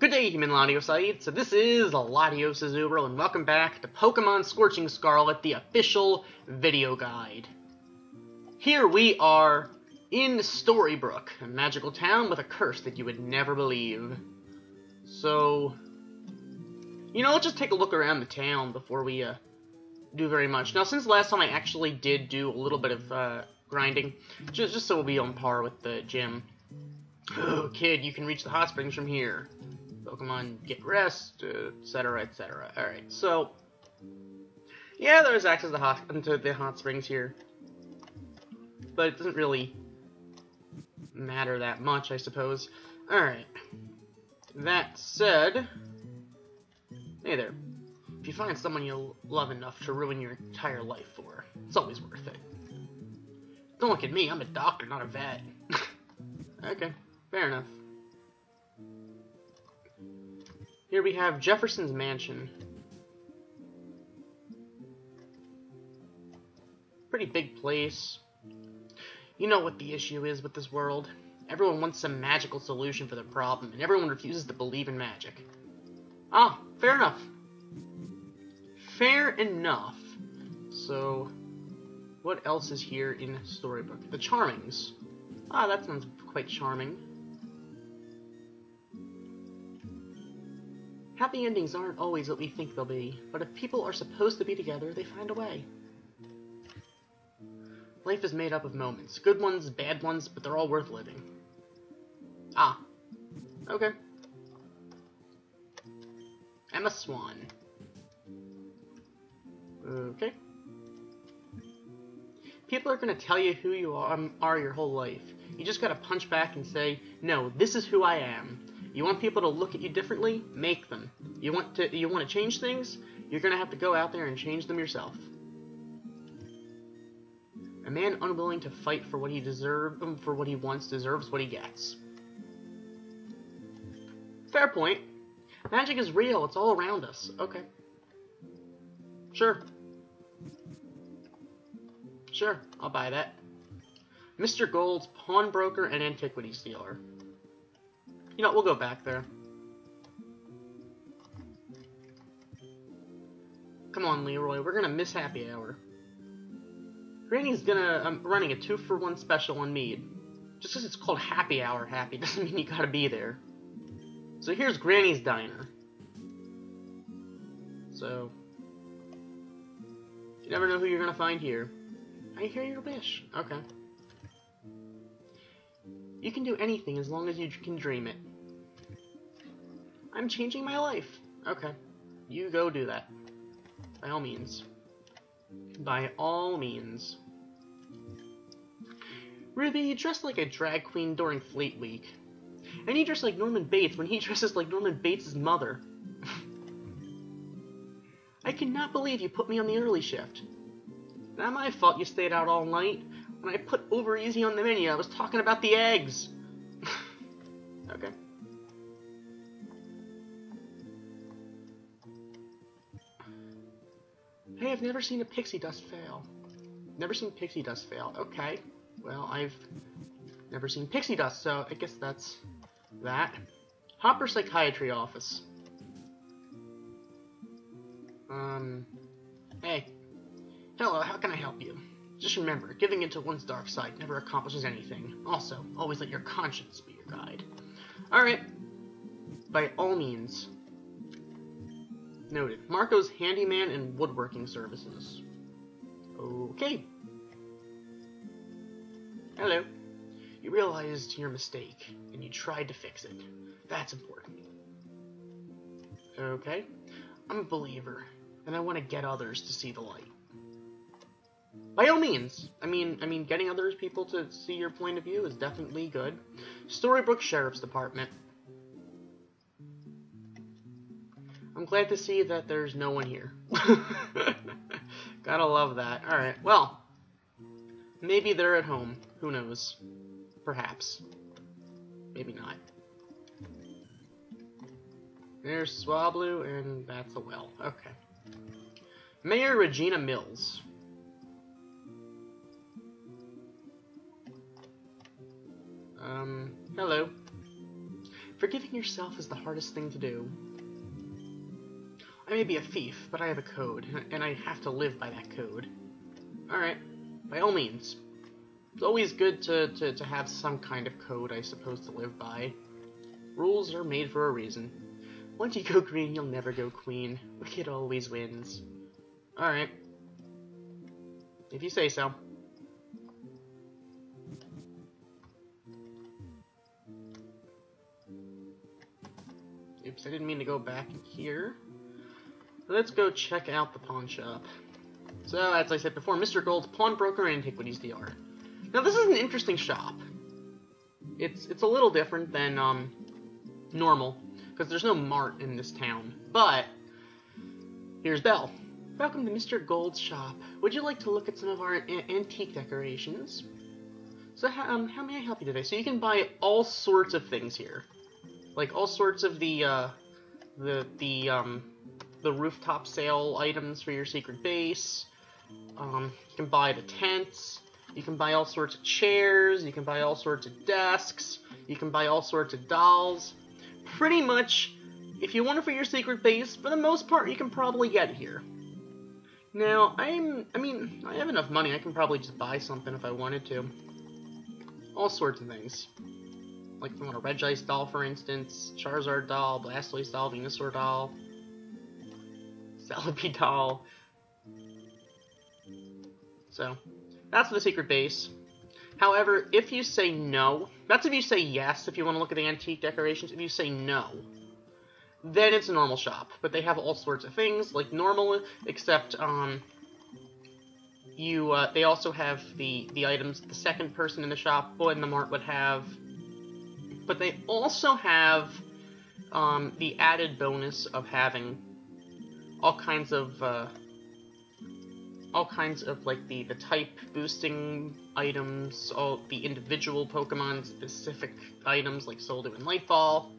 Good day, human LatiosAzurill. So this is LatiosAzurill, and welcome back to Pokemon Scorching Scarlet, the official video guide. Here we are in Storybrooke, a magical town with a curse that you would never believe. So, let's just take a look around the town before we do very much. Now, since last time I actually did do a little bit of grinding, just so we'll be on par with the gym. Oh, kid, you can reach the hot springs from here. Pokemon get rest, etc., etc. Alright, so, yeah, there's access to the hot springs here. But it doesn't really matter that much, I suppose. Alright. That said, hey there. If you find someone you love enough to ruin your entire life for, it's always worth it. Don't look at me, I'm a doctor, not a vet. Okay, fair enough. Here we have Jefferson's Mansion. Pretty big place. You know what the issue is with this world. Everyone wants some magical solution for their problem, and everyone refuses to believe in magic. Ah, fair enough. Fair enough. So, what else is here in Storybrooke? The Charmings. Ah, that sounds quite charming. Happy endings aren't always what we think they'll be, but if people are supposed to be together, they find a way. Life is made up of moments. Good ones, bad ones, but they're all worth living. Ah. Okay. Emma Swan. Okay. People are going to tell you who you are your whole life. You just gotta punch back and say, no, this is who I am. You want people to look at you differently? Make them. You want to change things? You're gonna have to go out there and change them yourself. A man unwilling to fight for what he wants deserves what he gets. Fair point. Magic is real. It's all around us. Okay. Sure. Sure, I'll buy that. Mr. Gold's pawnbroker and antiquity stealer. You know, we'll go back there. Come on, Leroy, we're gonna miss happy hour. Granny's running a 2-for-1 special on mead. Just because it's called happy hour happy doesn't mean you gotta be there. So here's Granny's diner. So, you never know who you're gonna find here. I hear your wish. Okay. You can do anything as long as you can dream it. I'm changing my life. Okay. You go do that. By all means. By all means. Ruby, you dress like a drag queen during Fleet Week. And you dress like Norman Bates when he dresses like Norman Bates' mother. I cannot believe you put me on the early shift. Not my fault you stayed out all night. When I put over easy on the menu, I was talking about the eggs. Okay. Hey, I've never seen a pixie dust fail. Never seen pixie dust fail. Okay. Well, I've never seen pixie dust, so I guess that's that. Hopper Psychiatry Office. Hey. Hello, how can I help you? Just remember, giving into one's dark side never accomplishes anything. Also, always let your conscience be your guide. Alright. By all means. Noted. Marco's handyman and woodworking services. Okay. Hello. You realized your mistake, and you tried to fix it. That's important. Okay. I'm a believer, and I want to get others to see the light. By all means. I mean, getting other people to see your point of view is definitely good. Storybrooke Sheriff's Department. I'm glad to see that there's no one here. Gotta love that. Alright, well. Maybe they're at home. Who knows? Perhaps. Maybe not. There's Swablu, and that's a well. Okay. Mayor Regina Mills. Hello. Forgiving yourself is the hardest thing to do. I may be a thief, but I have a code, and I have to live by that code. Alright, by all means. It's always good to have some kind of code, I suppose, to live by. Rules are made for a reason. Once you go green, you'll never go queen. Wicked always wins. Alright. If you say so. Oops, I didn't mean to go back in here. Let's go check out the pawn shop. So, as I said before, Mr. Gold's Pawnbroker Antiquities DR. Now, this is an interesting shop. It's a little different than normal, because there's no mart in this town. But here's Belle. Welcome to Mr. Gold's shop. Would you like to look at some of our antique decorations? So, how may I help you today? So you can buy all sorts of things here, like all sorts of the rooftop sale items for your secret base. You can buy the tents. You can buy all sorts of chairs. You can buy all sorts of desks. You can buy all sorts of dolls. Pretty much, if you want it for your secret base, for the most part, you can probably get it here. Now, I have enough money. I can probably just buy something if I wanted to. All sorts of things. Like if I want a Regice doll, for instance, Charizard doll, Blastoise doll, Venusaur doll, Celebi doll. So, that's the secret base. However, if you say no, that's if you say yes, if you want to look at the antique decorations. If you say no, then it's a normal shop. But they have all sorts of things, like normal, except, they also have the items the second person in the shop, boy in the mart would have. But they also have, the added bonus of having all kinds of like the type boosting items, all the individual Pokemon specific items like Soldo and Lightball.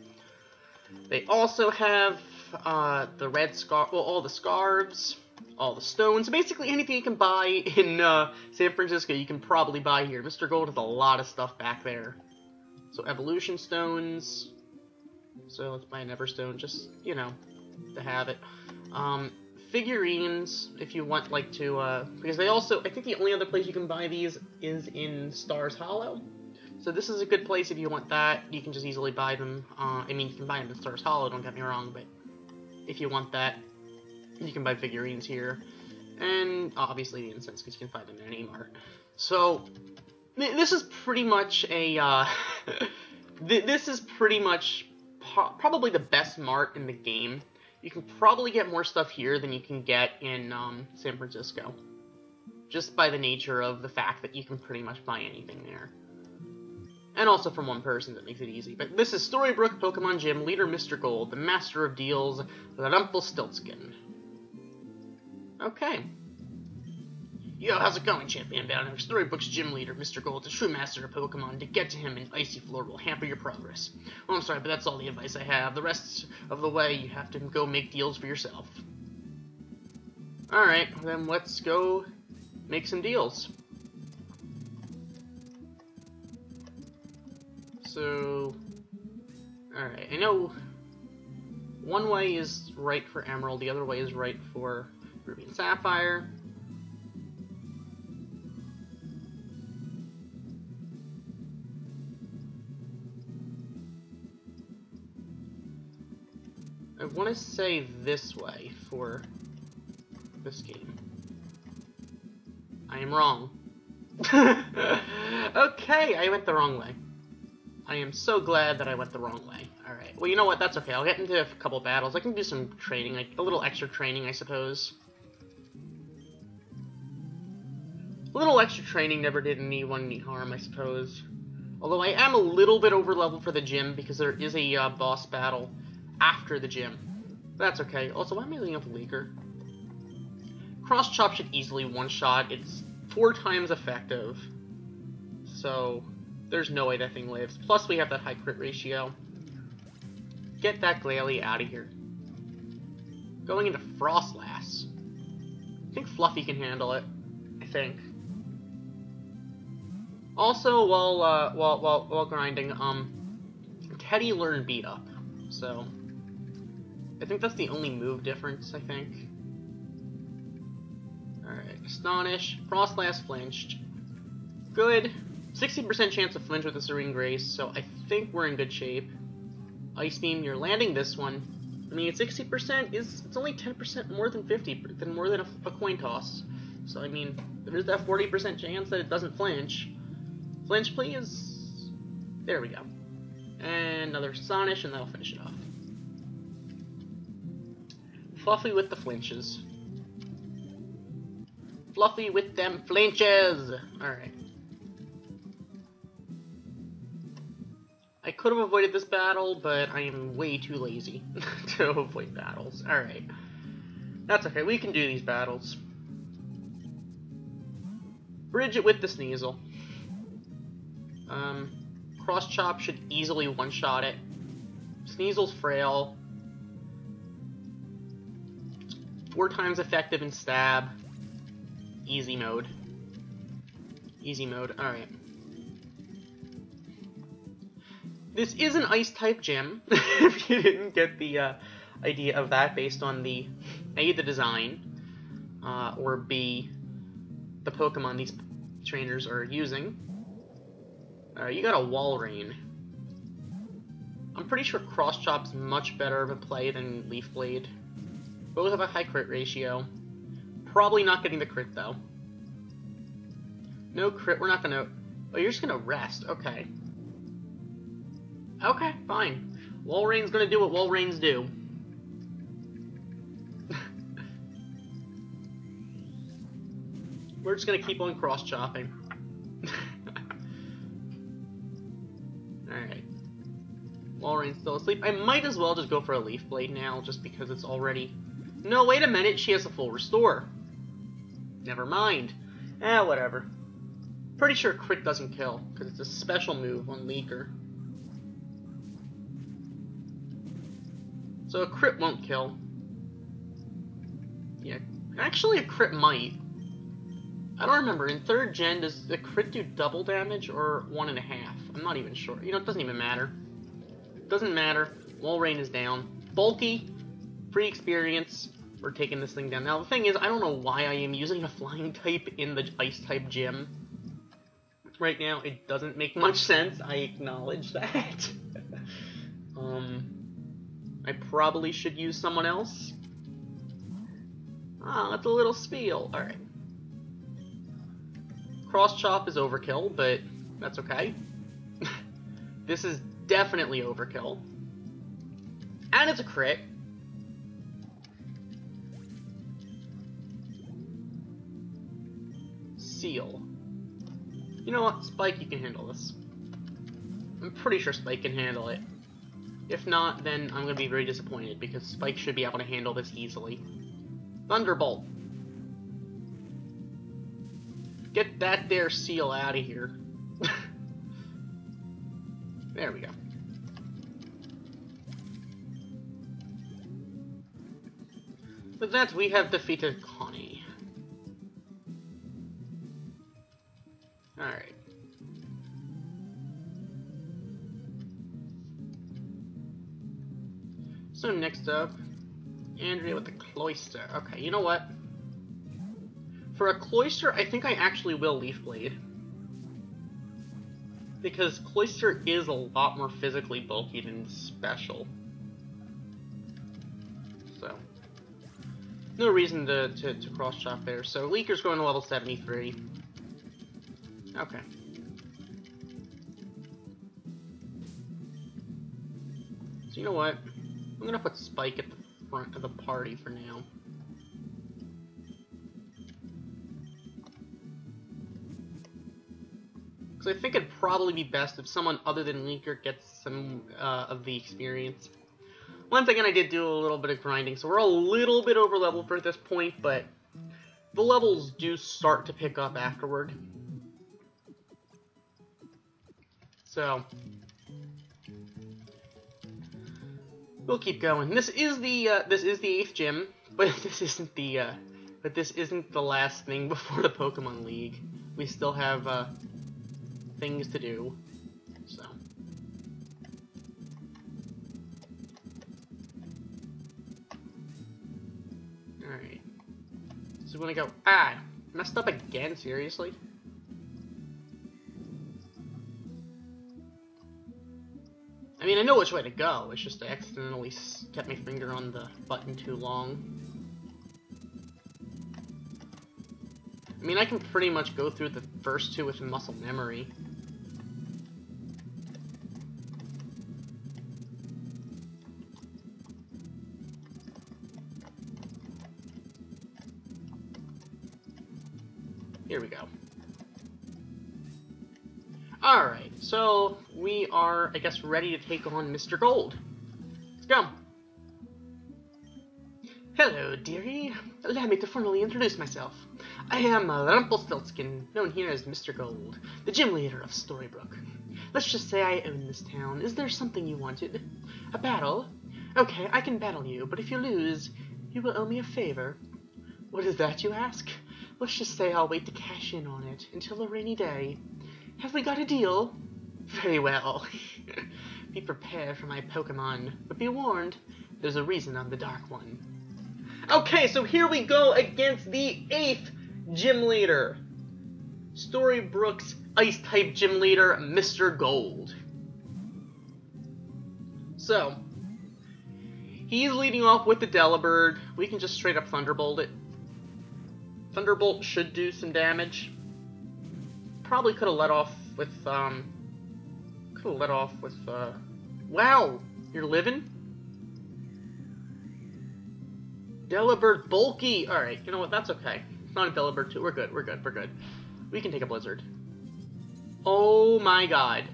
They also have the red scarf, well, all the scarves, all the stones. Basically anything you can buy in San Francisco, you can probably buy here. Mr. Gold has a lot of stuff back there. So evolution stones. So let's buy an Everstone, just, you know, to have it. Figurines, if you want, like, to, because they also, I think the only other place you can buy these is in Stars Hollow. So this is a good place if you want that. You can just easily buy them. I mean, you can buy them in Stars Hollow, don't get me wrong, but if you want that, you can buy figurines here. And, obviously, the incense, because you can find them in any mart. So, this is pretty much a, this is pretty much probably the best mart in the game. You can probably get more stuff here than you can get in San Francisco. Just by the nature of the fact that you can pretty much buy anything there. And also from one person, that makes it easy. But this is Storybrooke Pokemon Gym, Leader Mr. Gold, the Master of Deals, the Rumpelstiltskin. Okay. Yo, how's it going, Champion Bound? Storybrooke's gym leader, Mr. Gold, the true master of Pokemon. To get to him, an icy floor will hamper your progress. Well, I'm sorry, but that's all the advice I have. The rest of the way, you have to go make deals for yourself. Alright, then let's go make some deals. So, alright, I know one way is right for Emerald, the other way is right for Ruby and Sapphire. I want to say this way for this game. I am wrong. Okay, I went the wrong way. I am so glad that I went the wrong way. Alright, well, you know what, that's okay. I'll get into a couple battles. I can do some training, like a little extra training, I suppose. A little extra training never did anyone any harm, I suppose. Although I am a little bit over level for the gym, because there is a boss battle after the gym. That's okay. Also, why am I leading up Leaker? Cross Chop should easily one-shot. It's 4 times effective. So, there's no way that thing lives. Plus, we have that high crit ratio. Get that Glalie out of here. Going into Frostlass. I think Fluffy can handle it. I think. Also, while grinding, Teddy learned Beat Up, so I think that's the only move difference, I think. Alright, Astonish, Frostlass flinched. Good. 60% chance of flinch with the Serene Grace, so I think we're in good shape. Ice Beam, you're landing this one. I mean, 60% it's only 10% more than 50, more than a coin toss. So, I mean, there's that 40% chance that it doesn't flinch. Flinch, please. There we go. And another Astonish, and that'll finish it off. Fluffy with the flinches. Fluffy with them flinches! Alright. I could have avoided this battle, but I am way too lazy to avoid battles. Alright. That's okay, we can do these battles. Bridge it with the Sneasel. Cross Chop should easily one-shot it. Sneasel's frail. 4 times effective in stab. Easy mode. Easy mode, alright. This is an Ice-type gym, if you didn't get the idea of that based on the A, the design, or B, the Pokemon these trainers are using. You got a Walrein. I'm pretty sure Cross Chop's much better of a play than Leaf Blade. Both have a high crit ratio. Probably not getting the crit, though. No crit, we're not gonna... Oh, you're just gonna rest, okay. Okay, fine. Walrein's gonna do what Walreins do. We're just gonna keep on cross-chopping. Alright. Walrein's still asleep. I might as well just go for a Leaf Blade now, just because it's already... No, wait a minute, she has a full restore. Never mind. Whatever. Pretty sure crit doesn't kill, because it's a special move on Leaker. So a crit won't kill. Yeah, actually a crit might. I don't remember, in 3rd gen, does the crit do double damage or 1.5? I'm not even sure. You know, it doesn't even matter. It doesn't matter. Walrein is down. Bulky, free experience. We're taking this thing down. Now, the thing is, I don't know why I am using a flying type in the ice type gym. Right now, it doesn't make much sense. I acknowledge that. I probably should use someone else. Ah, that's a little spiel. Alright. Cross Chop is overkill, but that's okay. This is definitely overkill. And it's a crit. Seal. You know what? Spike, you can handle this. I'm pretty sure Spike can handle it. If not, then I'm going to be very disappointed, because Spike should be able to handle this easily. Thunderbolt. Get that there Seal out of here. There we go. With that, we have defeated Connie. Alright. So next up, Andrea with the Cloyster. Okay, you know what? For a Cloyster, I think I actually will Leaf Blade. Because Cloyster is a lot more physically bulky than Special. So, no reason to cross-chop there. So Leaker's going to level 73. Okay. So you know what? I'm gonna put Spike at the front of the party for now. Because I think it'd probably be best if someone other than Leaker gets some of the experience. Once again, I did do a little bit of grinding, so we're a little bit over level for at this point, but the levels do start to pick up afterward. So we'll keep going. This is the 8th gym, but this isn't the last thing before the Pokemon League. We still have things to do. So So we're gonna go, ah, messed up again, seriously? I mean, I know which way to go, it's just I accidentally kept my finger on the button too long. I mean, I can pretty much go through the first two with muscle memory. Here we go. Alright, so we are, I guess, ready to take on Mr. Gold. Let's go. Hello, dearie. Allow me to formally introduce myself. I am Rumpelstiltskin, known here as Mr. Gold, the gym leader of Storybrooke. Let's just say I own this town. Is there something you wanted? A battle? Okay, I can battle you, but if you lose, you will owe me a favor. What is that, you ask? Let's just say I'll wait to cash in on it until a rainy day. Have we got a deal? Very well. Be prepared for my Pokemon, but be warned, there's a reason I'm the Dark One. Okay, so here we go against the 8th gym leader. Storybrooke's Ice-type gym leader, Mr. Gold. So, he's leading off with the Delibird. We can just straight up Thunderbolt it. Thunderbolt should do some damage. Probably could have let off with, wow, you're living? Delibird bulky. Alright, you know what, that's okay. It's not a Delibird 2. We're good, we're good, we're good. We can take a Blizzard. Oh my god.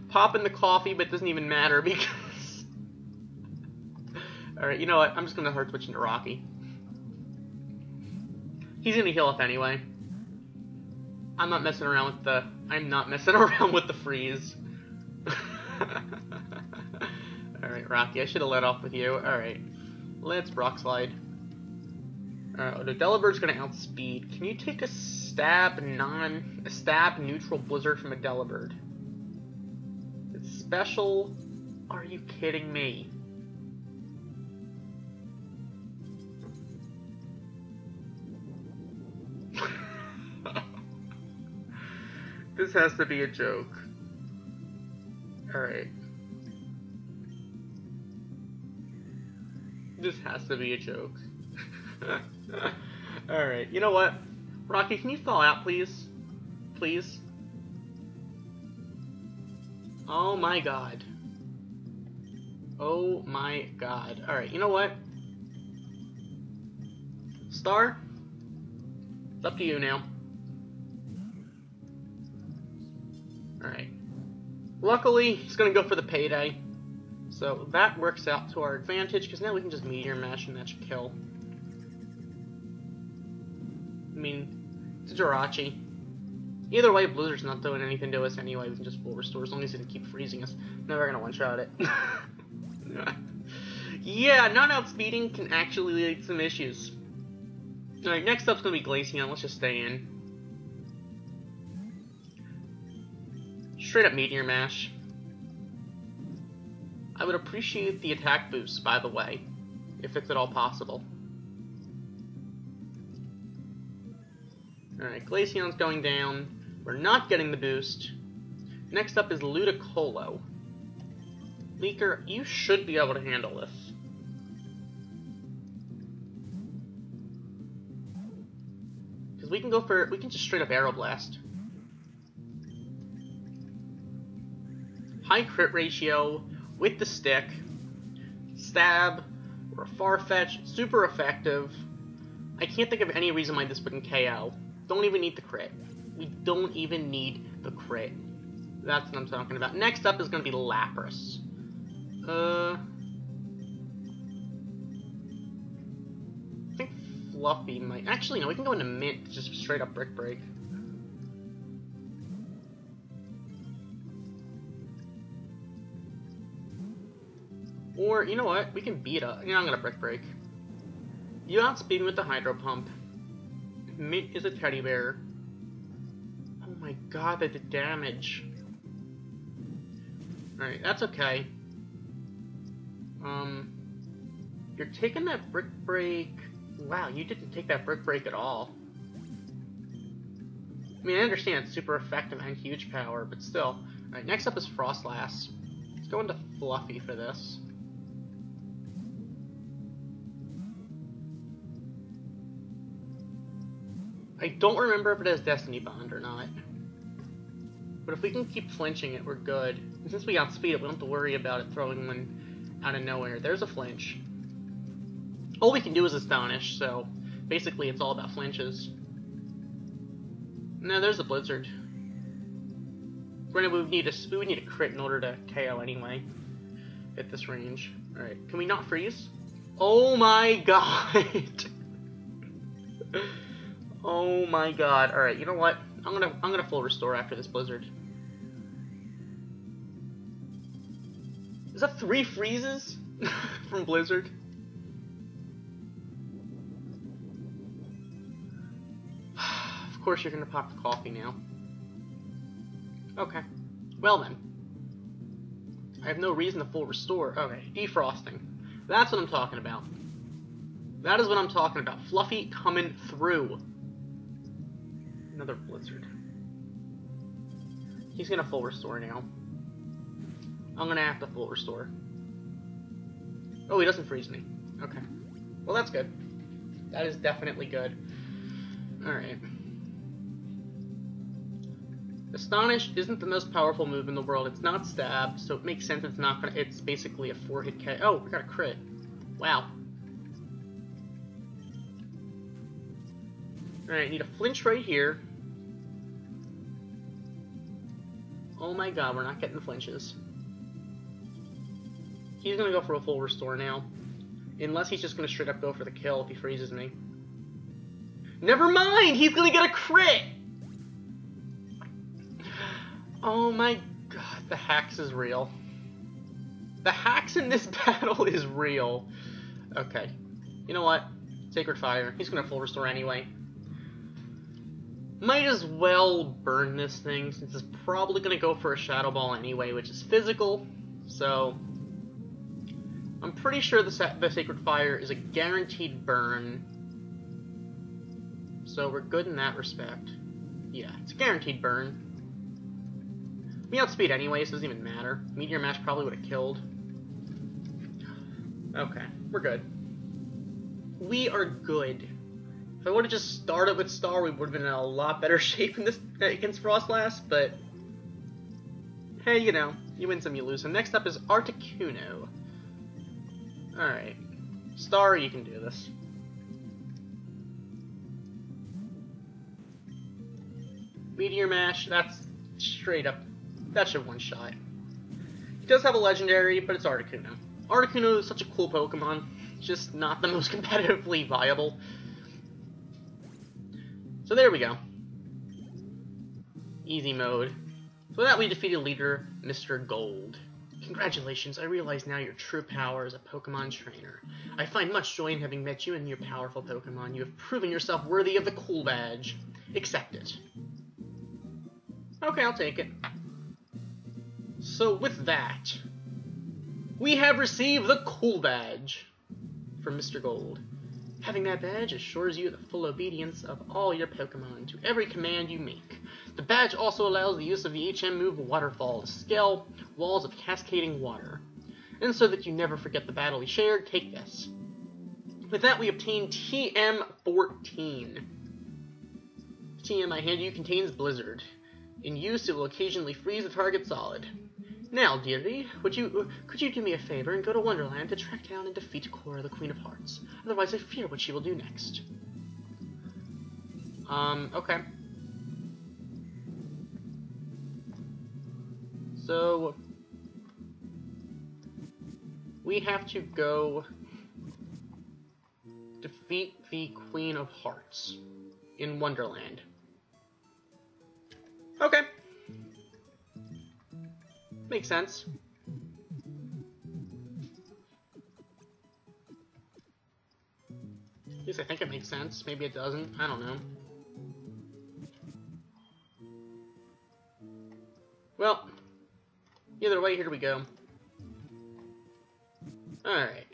Popping the coffee, but it doesn't even matter because... Alright, you know what? I'm just gonna hard switch into Rocky. He's gonna heal up anyway. I'm not messing around with the freeze. Alright, Rocky, I should have let off with you. Alright. Let's Rock Slide. The Delibird's gonna outspeed. Can you take a stab neutral Blizzard from a Delibird? It's special? Are you kidding me? This has to be a joke. Alright. This has to be a joke. Alright, you know what? Rocky, can you thaw out, please? Please? Oh my god. Oh my god. Alright, you know what? Star? It's up to you now. Alright. Luckily, he's gonna go for the payday. So that works out to our advantage, because now we can just Meteor Mash and that should kill. I mean, it's a Jirachi. Either way, Blizzard's not doing anything to us anyway. We can just full restore as long as he doesn't keep freezing us. Never gonna one-shot it. Yeah, not outspeeding can actually lead to some issues. Alright, next up's gonna be Glaceon. Let's just stay in. Straight up Meteor Mash. I would appreciate the attack boost, by the way, if it's at all possible. Alright, Glaceon's going down. We're not getting the boost. Next up is Ludicolo. Leaker, you should be able to handle this. Because we can just straight up Aeroblast. High crit ratio with the stick. Stab or a Farfetch'd, super effective. I can't think of any reason why this wouldn't KO. Don't even need the crit. We don't even need the crit. That's what I'm talking about. Next up is going to be Lapras. I think Fluffy might... Actually, no, we can go into Mint, just straight up Brick Break. Or, you know what? We can beat up. Yeah, I'm gonna Brick Break. You outspeed me with the Hydro Pump. Mint is a teddy bear. Oh my god, that did damage. Alright, that's okay. You're taking that brick break. Wow, you didn't take that brick break at all. I mean, I understand it's super effective and huge power, but still. Alright, next up is Frostlass. Let's go into Fluffy for this. I don't remember if it has Destiny Bond or not. But if we can keep flinching it, we're good. And since we got speed up, we don't have to worry about it throwing one out of nowhere. There's a flinch. All we can do is Astonish, so basically it's all about flinches. No, there's a Blizzard. Granted, we would need a crit in order to KO anyway at this range. Alright, can we not freeze? Oh my god! Oh my god. Alright, you know what? I'm gonna full restore after this Blizzard. Is that 3 freezes from Blizzard? Of course you're gonna pop the coffee now. Okay. Well then. I have no reason to full restore. Okay, defrosting. That's what I'm talking about. That is what I'm talking about. Fluffy coming through. Another Blizzard. He's gonna full restore now. I'm gonna have to full restore. Oh, he doesn't freeze me. Okay. Well, that's good. That is definitely good. Alright. Astonish isn't the most powerful move in the world. It's not stab, so it makes sense it's not gonna. It's basically a 4-hit KO. Oh, we got a crit. Wow. Alright, need a flinch right here. Oh my god, we're not getting the flinches. He's gonna go for a full restore now. Unless he's just gonna straight up go for the kill if he freezes me. Never mind! He's gonna get a crit! Oh my god, the hacks is real. The hacks in this battle is real. Okay. You know what? Sacred Fire. He's gonna full restore anyway. Might as well burn this thing, since it's probably gonna go for a Shadow Ball anyway, which is physical. So I'm pretty sure the Sacred Fire is a guaranteed burn. So we're good in that respect. Yeah, it's a guaranteed burn. We outspeed anyway, so it doesn't even matter. Meteor Mash probably would have killed. Okay, we're good. We are good. If I would have just started with Star, we would have been in a lot better shape in this against Frostlass, but hey, you know, you win some, you lose some. Next up is Articuno. Alright. Star, you can do this. Meteor Mash, that's straight up. That should one-shot. He does have a legendary, but it's Articuno. Articuno is such a cool Pokemon, just not the most competitively viable. So there we go. Easy mode. So with that, we defeated leader Mr. Gold. Congratulations, I realize now your true power as a Pokemon trainer. I find much joy in having met you and your powerful Pokemon. You have proven yourself worthy of the Cool Badge. Accept it. Okay, I'll take it. So with that, we have received the Cool Badge from Mr. Gold. Having that badge assures you the full obedience of all your Pokemon to every command you make. The badge also allows the use of the HM move Waterfall to scale walls of cascading water. And so that you never forget the battle we shared, take this. With that, we obtain TM14. The TM I hand you contains Blizzard. In use, it will occasionally freeze the target solid. Now, dearie, could you do me a favor and go to Wonderland to track down and defeat Cora, the Queen of Hearts? Otherwise, I fear what she will do next. Okay. So we have to go defeat the Queen of Hearts in Wonderland. Okay. Makes sense. At least I think it makes sense. Maybe it doesn't. I don't know. Well, either way, here we go. Alright.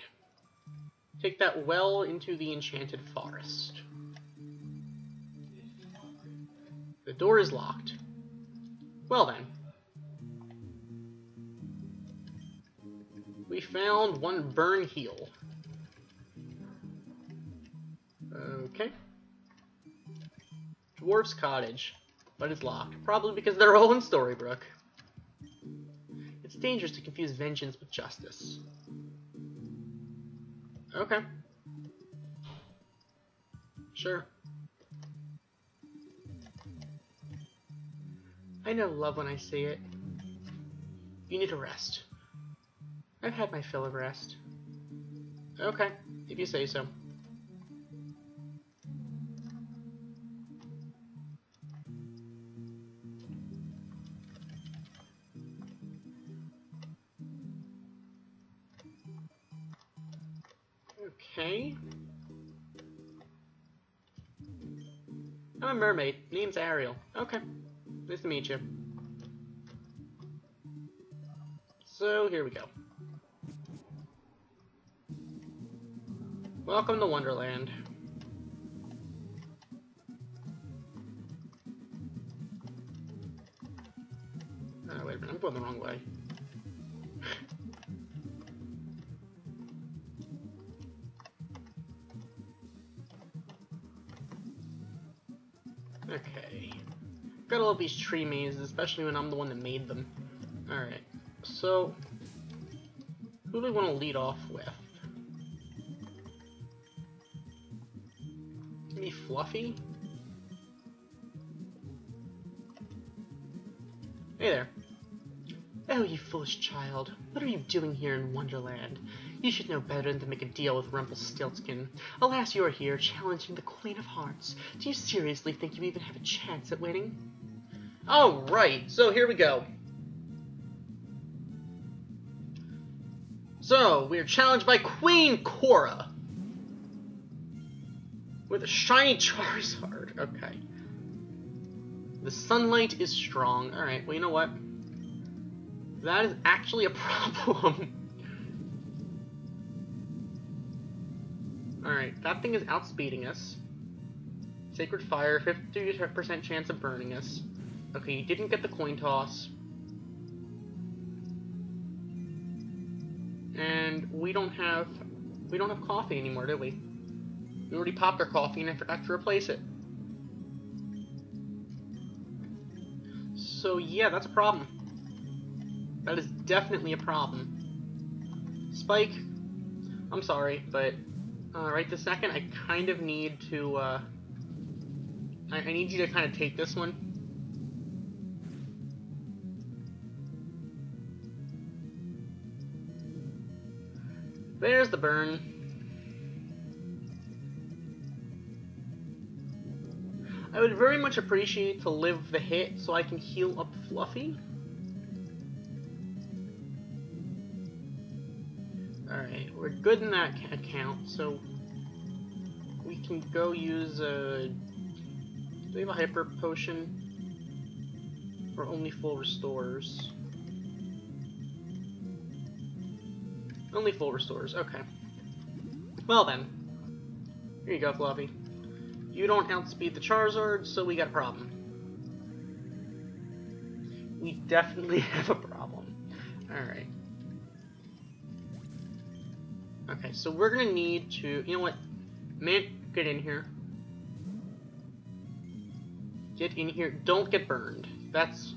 Take that well into the enchanted forest. The door is locked. Well then. We found one burn heal. Okay. Dwarf's cottage, but it's locked. Probably because they're all in Storybrooke. It's dangerous to confuse vengeance with justice. Okay. Sure. I know love when I see it. You need a rest. I've had my fill of rest. Okay, if you say so. Okay. I'm a mermaid. Name's Ariel. Okay. Nice to meet you. So, here we go. Welcome to Wonderland. Oh, wait a minute. I'm going the wrong way. Okay. Gotta love these tree mazes, especially when I'm the one that made them. Alright, so who do we want to lead off with? Maybe Fluffy? Hey there. Oh, you foolish child. What are you doing here in Wonderland? You should know better than to make a deal with Rumpelstiltskin. Alas, you are here, challenging the Queen of Hearts. Do you seriously think you even have a chance at winning? Oh, right. So, here we go. So, we are challenged by Queen Cora. With a shiny Charizard. Okay. The sunlight is strong. Alright, well, you know what? That is actually a problem. Alright, that thing is outspeeding us. Sacred Fire, 50% chance of burning us. Okay, you didn't get the coin toss. And we don't have coffee anymore, do we? We already popped our coffee and I forgot to replace it. So yeah, that's a problem. That is definitely a problem. Spike, I'm sorry, but right this second, I kind of need to, I need you to kind of take this one. There's the burn. I would very much appreciate to live the hit so I can heal up Fluffy. Alright, we're good in that account, so we can go use a... Do we have a hyper potion? Or only full restores? Only full restores, okay. Well then. Here you go, Fluffy. You don't outspeed the Charizard, so we got a problem. We definitely have a problem. Alright. Okay, so we're gonna need to... You know what? Man, get in here. Get in here. Don't get burned. That's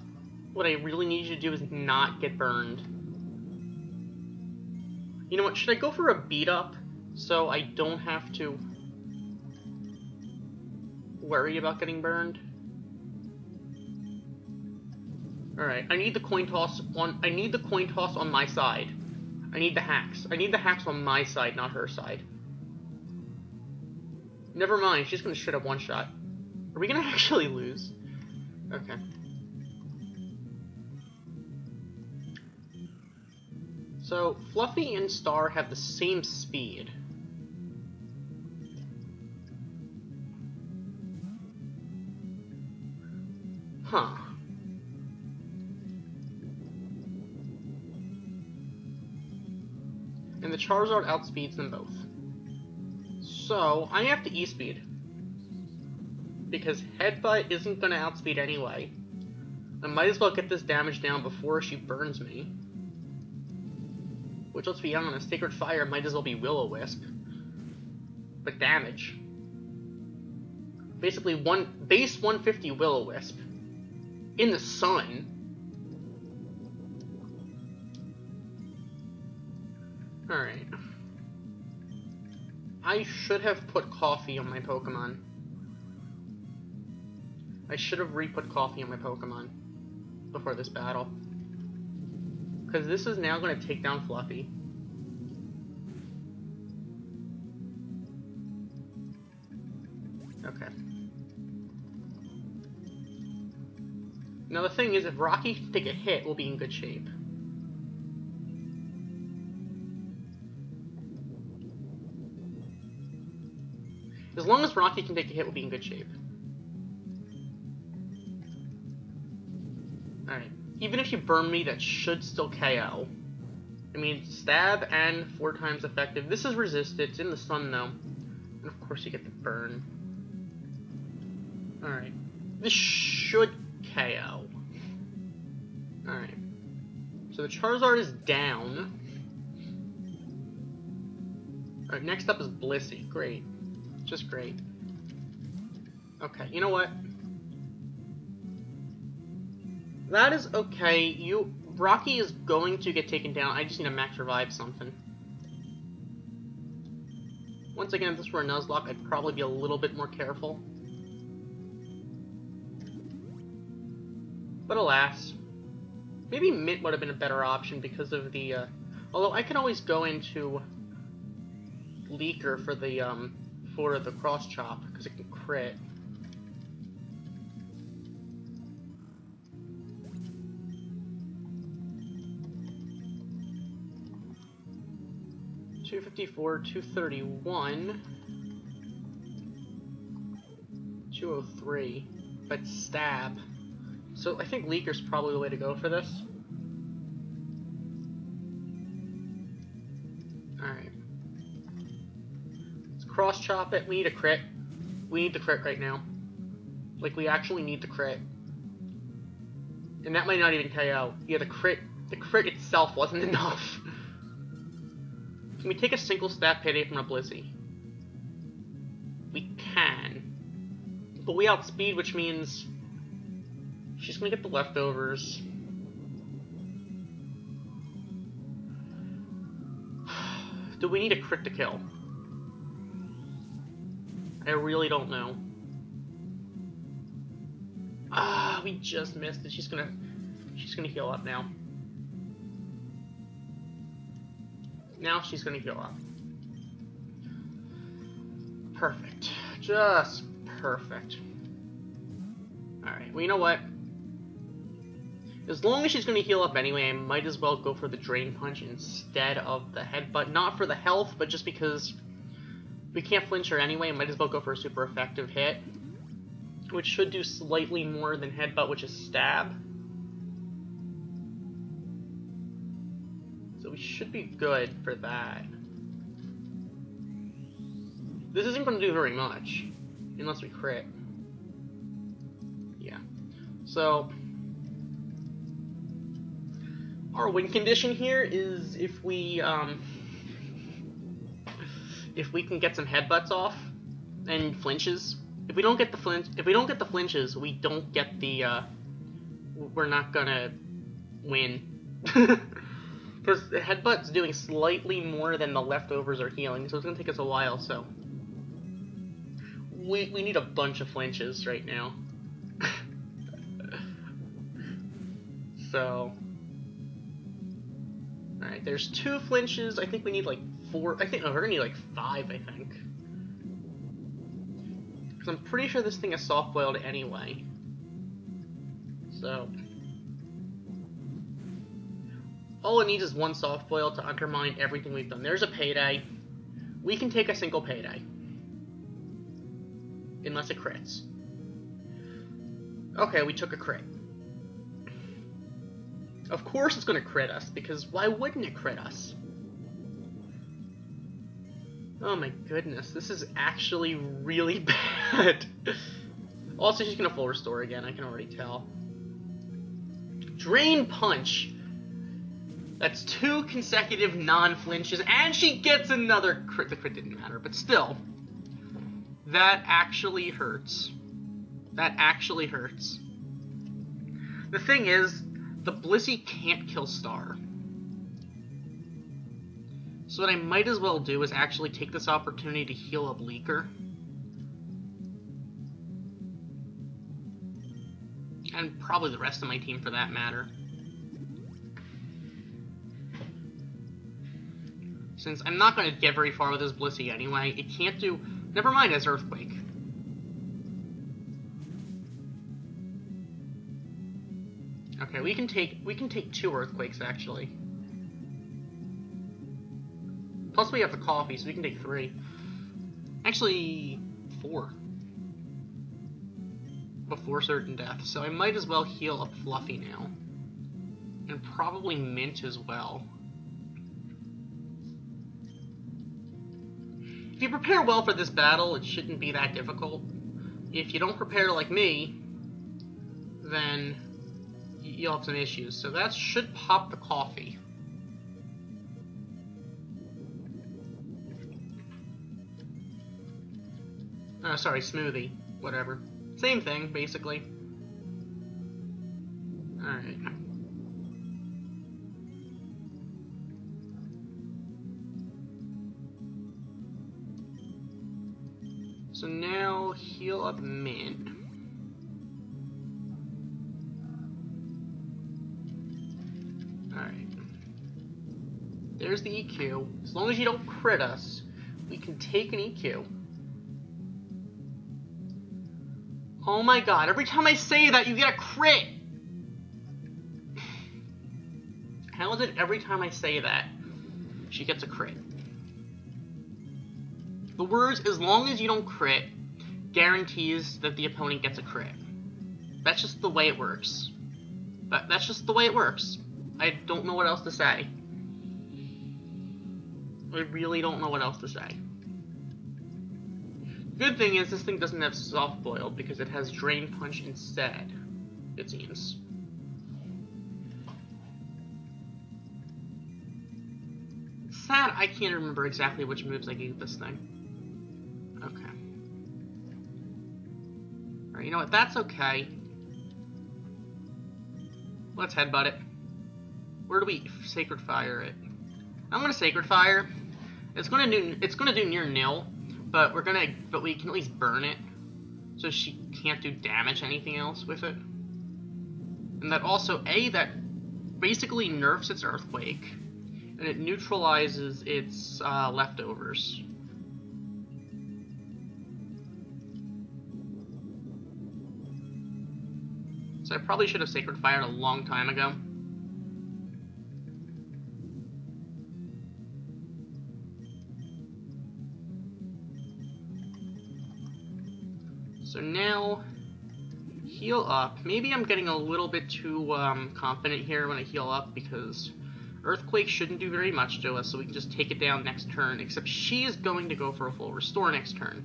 what I really need you to do, is not get burned. You know what? Should I go for a beat up so I don't have to worry about getting burned? Alright, I need the coin toss on... I need the coin toss on my side. I need the hacks. I need the hacks on my side, not her side. Never mind, she's gonna straight up one-shot. Are we gonna actually lose? Okay. So, Fluffy and Star have the same speed. Huh. And the Charizard outspeeds them both. So, I have to E-Speed. Because Headbutt isn't going to outspeed anyway. I might as well get this damage down before she burns me. Which, let's be honest, Sacred Fire might as well be Will-O-Wisp. But damage. Basically, base 150 Will-O-Wisp. In the sun. Alright. I should have put coffee on my Pokemon. I should have re-put coffee on my Pokemon before this battle. Because this is now going to take down Fluffy. Okay. Now the thing is, if Rocky can take a hit, we'll be in good shape. As long as Rocky can take a hit, we'll be in good shape. Alright. Even if you burn me, that should still KO. I mean, stab and 4 times effective. This is resisted. It's in the sun, though. And of course you get the burn. Alright. This should KO. Alright. So the Charizard is down. Alright, next up is Blissey. Great. Just great. Okay, you know what? That is okay. Rocky is going to get taken down. I just need to max revive something. Once again, if this were a Nuzlocke, I'd probably be a little bit more careful. But alas. Maybe Mint would have been a better option because of the, although I can always go into Leaker for the cross chop, because it can crit. $254, $231, $203, but stab. So I think Leaker's probably the way to go for this. Alright. Let's cross chop it. We need a crit. We need the crit right now. Like, we actually need the crit. And that might not even KO. Yeah, the crit itself wasn't enough. Can we take a single stat payday from a Blissey? We can. But we outspeed, which means she's gonna get the leftovers. Do we need a crit to kill? I really don't know. Ah, we just missed it. She's gonna heal up now. Now she's gonna heal up. Perfect. Just perfect. Alright, well, you know what? As long as she's gonna heal up anyway, I might as well go for the Drain Punch instead of the Headbutt. Not for the health, but just because we can't flinch her anyway, I might as well go for a super effective hit. Which should do slightly more than Headbutt, which is Stab. So we should be good for that. This isn't going to do very much, unless we crit. Yeah. So, our win condition here is if we can get some headbutts off and flinches. If we don't get the flinches, we don't get the we're not gonna win. Because the headbutt's doing slightly more than the leftovers are healing, so it's gonna take us a while, so we need a bunch of flinches right now. So, alright, there's 2 flinches. I think we need like 4. I think we're gonna need like 5, I think. Because I'm pretty sure this thing is soft-boiled anyway. So, all it needs is 1 soft-boil to undermine everything we've done. There's a payday. We can take a single payday. Unless it crits. Okay, we took a crit. Of course it's going to crit us, because why wouldn't it crit us? Oh my goodness, this is actually really bad. Also, she's gonna full restore again, I can already tell. Drain Punch. That's 2 consecutive non-flinches, and she gets another crit. The crit didn't matter, but still. That actually hurts. That actually hurts. The thing is, the Blissey can't kill Star. So what I might as well do is actually take this opportunity to heal up Leaker. And probably the rest of my team for that matter. Since I'm not going to get very far with this Blissey anyway, it can't do... Never mind, as Earthquake. Okay, we can take 2 Earthquakes actually. Plus we have the coffee, so we can take 3. Actually, 4. Before certain death, so I might as well heal up Fluffy now. And probably Mint as well. If you prepare well for this battle, it shouldn't be that difficult. If you don't prepare like me, then you'll have some issues. So that should pop the coffee. Sorry, smoothie. Whatever. Same thing, basically. Alright. So now, heal up Mint. Alright. There's the EQ. As long as you don't crit us, we can take an EQ. Oh my god, every time I say that, you get a crit! How is it every time I say that, she gets a crit? The words, as long as you don't crit, guarantees that the opponent gets a crit. That's just the way it works. That's just the way it works. I don't know what else to say. I really don't know what else to say. Good thing is, this thing doesn't have soft boil because it has Drain Punch instead, it seems. Sad I can't remember exactly which moves I gave this thing. Okay. Alright, you know what? That's okay. Let's headbutt it. Where do we Sacred Fire it? I'm gonna Sacred Fire. It's gonna do near nil. But we can at least burn it, so she can't do damage anything else with it. And that also, that basically nerfs its Earthquake, and it neutralizes its leftovers. So I probably should have Sacred Fired a long time ago. So now, heal up. Maybe I'm getting a little bit too confident here when I heal up, because Earthquake shouldn't do very much to us, so we can just take it down next turn, except she is going to go for a full restore next turn.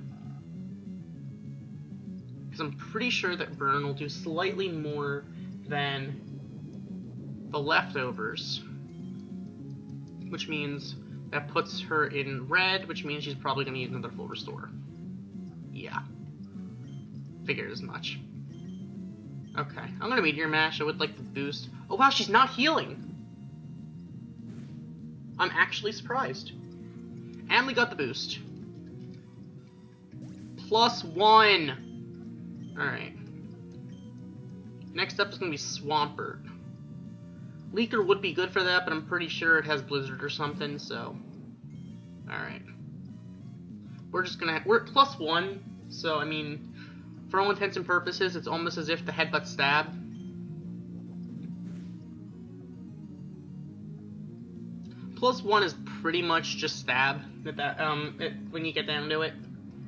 Because I'm pretty sure that Burn will do slightly more than the leftovers, which means that puts her in red, which means she's probably going to use another full restore. Yeah. Figured as much. Okay, I'm gonna Meteor Mash. I would like the boost. Oh wow, she's not healing! I'm actually surprised. And we got the boost. +1! Alright. Next up is gonna be Swampert. Leaker would be good for that, but I'm pretty sure it has Blizzard or something, so... Alright. We're +1, so I mean... For all intents and purposes, it's almost as if the headbutt stab. +1 is pretty much just stab. When you get down to it,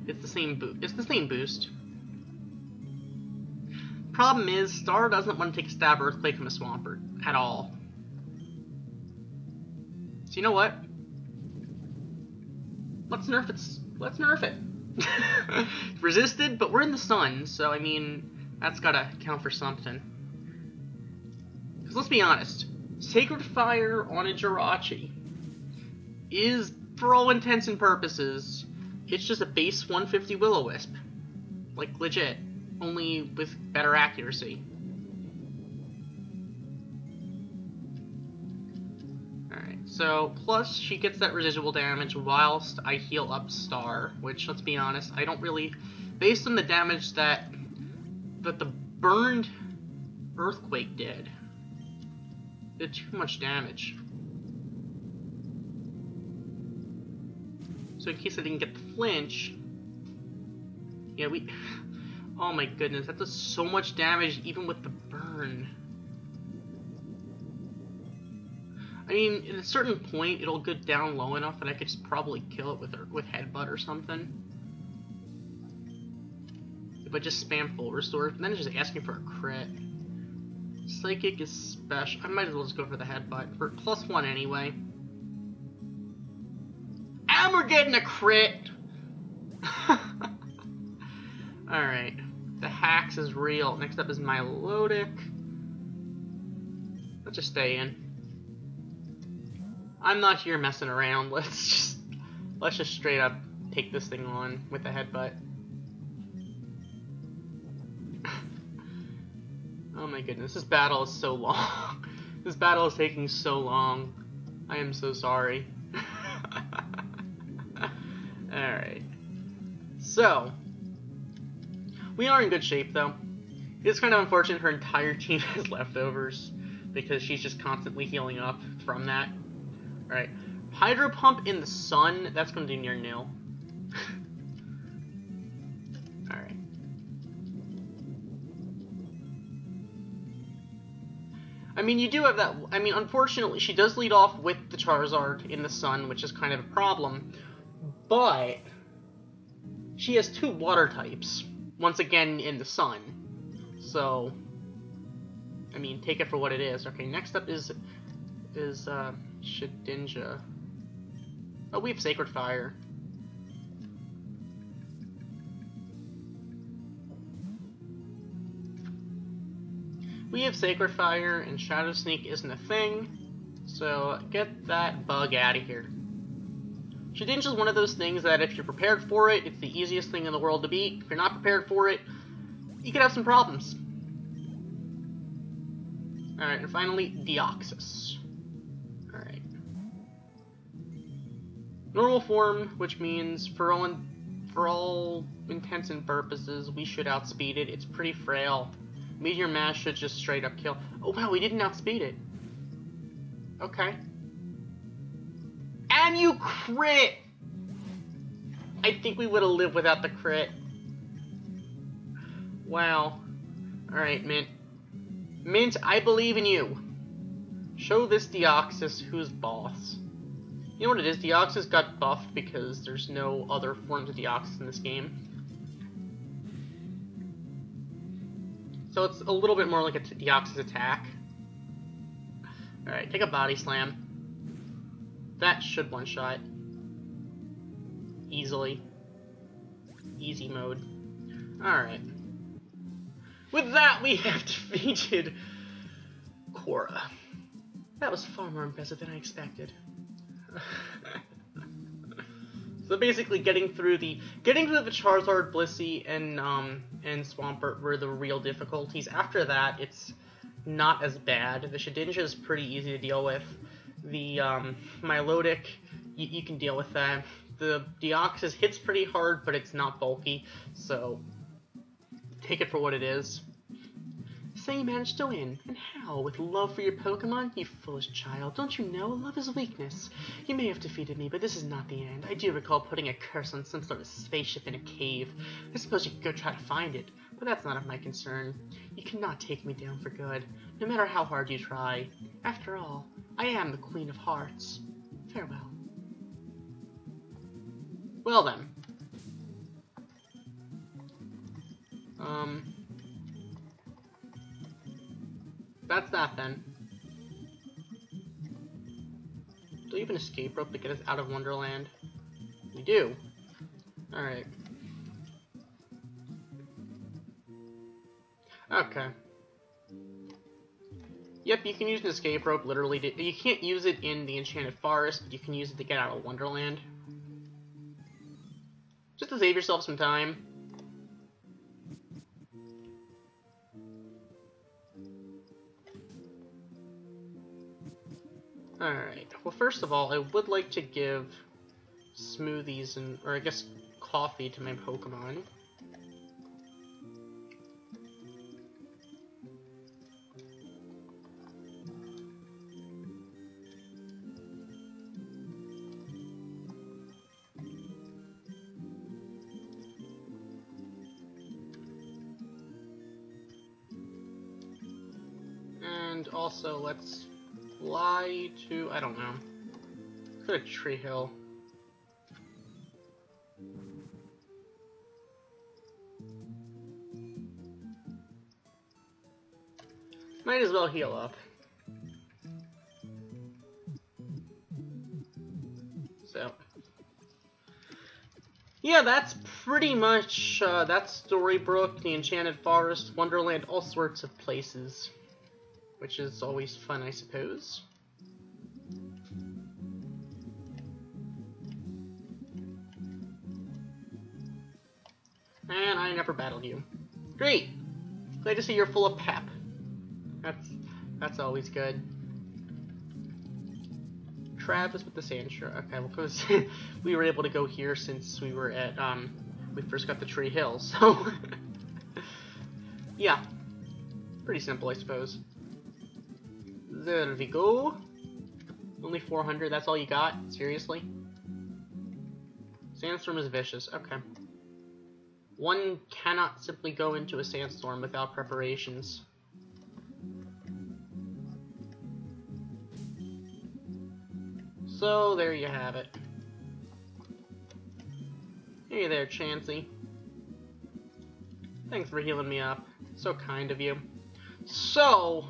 it's the same boost. Problem is, Star doesn't want to take a stab Earthquake from a Swampert at all. So you know what? let's nerf it. Let's nerf it. Resisted, but we're in the sun, so I mean, that's gotta count for something. Because let's be honest, Sacred Fire on a Jirachi is, for all intents and purposes, it's just a base 150 Will-O-Wisp. Like, legit. Only with better accuracy. Alright, so, plus she gets that residual damage whilst I heal up Star, which, let's be honest, I don't really... Based on the damage that the burned Earthquake did too much damage. So in case I didn't get the flinch... Yeah, we... Oh my goodness, that does so much damage even with the burn. I mean, at a certain point, it'll go down low enough that I could just probably kill it with Headbutt or something. If I just spam full restore, and then it's just asking for a crit. Psychic is special. I might as well just go for the Headbutt. For +1 anyway. And we're getting a crit! Alright. The hacks is real. Next up is Melodic. Let's just stay in. I'm not here messing around. Let's just straight up take this thing on with the Headbutt. Oh my goodness, this battle is so long. This battle is taking so long. I am so sorry. Alright. So, we are in good shape though. It's kind of unfortunate her entire team has leftovers because she's just constantly healing up from that. Alright. Hydro Pump in the sun, that's going to do near nil. Alright. I mean, you do have that... I mean, unfortunately, she does lead off with the Charizard in the sun, which is kind of a problem. But she has 2 water types, once again in the sun. So, I mean, take it for what it is. Okay, next up is Shedinja. Oh, we have Sacred Fire. We have Sacred Fire, and Shadow Sneak isn't a thing, so get that bug out of here. Shedinja is one of those things that if you're prepared for it, it's the easiest thing in the world to beat. If you're not prepared for it, you could have some problems. Alright, and finally, Deoxys. Alright. Normal form, which means for all intents and purposes, we should outspeed it. It's pretty frail. Meteor Mash should just straight up kill. Oh wow, we didn't outspeed it. Okay. And you crit! I think we would have lived without the crit. Wow. Alright, Mint. Mint, I believe in you. Show this Deoxys who's boss. You know what it is? Deoxys got buffed because there's no other forms of Deoxys in this game. So it's a little bit more like a Deoxys attack. Alright, take a Body Slam. That should one-shot. Easily. Easy mode. Alright. With that, we have defeated Korra. That was far more impressive than I expected. So basically, getting through the Charizard, Blissey, and Swampert were the real difficulties. After that, it's not as bad. The Shedinja is pretty easy to deal with. The Melodic, you can deal with that. The Deoxys hits pretty hard, but it's not bulky, so take it for what it is. So you managed to win, and how? With love for your Pokemon? You foolish child, don't you know love is weakness? You may have defeated me, but this is not the end. I do recall putting a curse on some sort of spaceship in a cave. I suppose you could go try to find it, but that's none of my concern. You cannot take me down for good, no matter how hard you try. After all, I am the Queen of Hearts. Farewell. Well then. That's that then. Do I even escape rope to get us out of Wonderland? We do. Alright. Okay. Yep, you can use an escape rope, literally. You can't use it in the Enchanted Forest, but you can use it to get out of Wonderland. Just to save yourself some time. Alright, well first of all, I would like to give smoothies and, or I guess coffee to my Pokemon. And also, let's fly to, I don't know, go to Tree Hill. Might as well heal up. So, yeah, that's pretty much, that's Storybrooke, the Enchanted Forest, Wonderland, all sorts of places. Which is always fun, I suppose. And I never battled you. Great! Glad to see you're full of pep. That's always good. Travis with the Sandshrew. Okay, well, because we were able to go here since we were at, we first got the Tree Hill, so... yeah. Pretty simple, I suppose. There we go. Only 400, that's all you got? Seriously? Sandstorm is vicious, okay. One cannot simply go into a sandstorm without preparations. So, there you have it. Hey there, Chansey. Thanks for healing me up. So kind of you. So,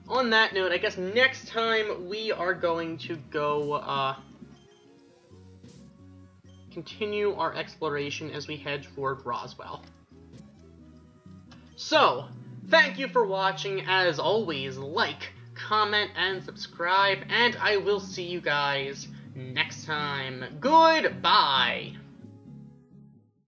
on that note, I guess next time we are going to go, continue our exploration as we head toward Roswell. So, thank you for watching. As always, like, comment, and subscribe, and I will see you guys next time. Goodbye!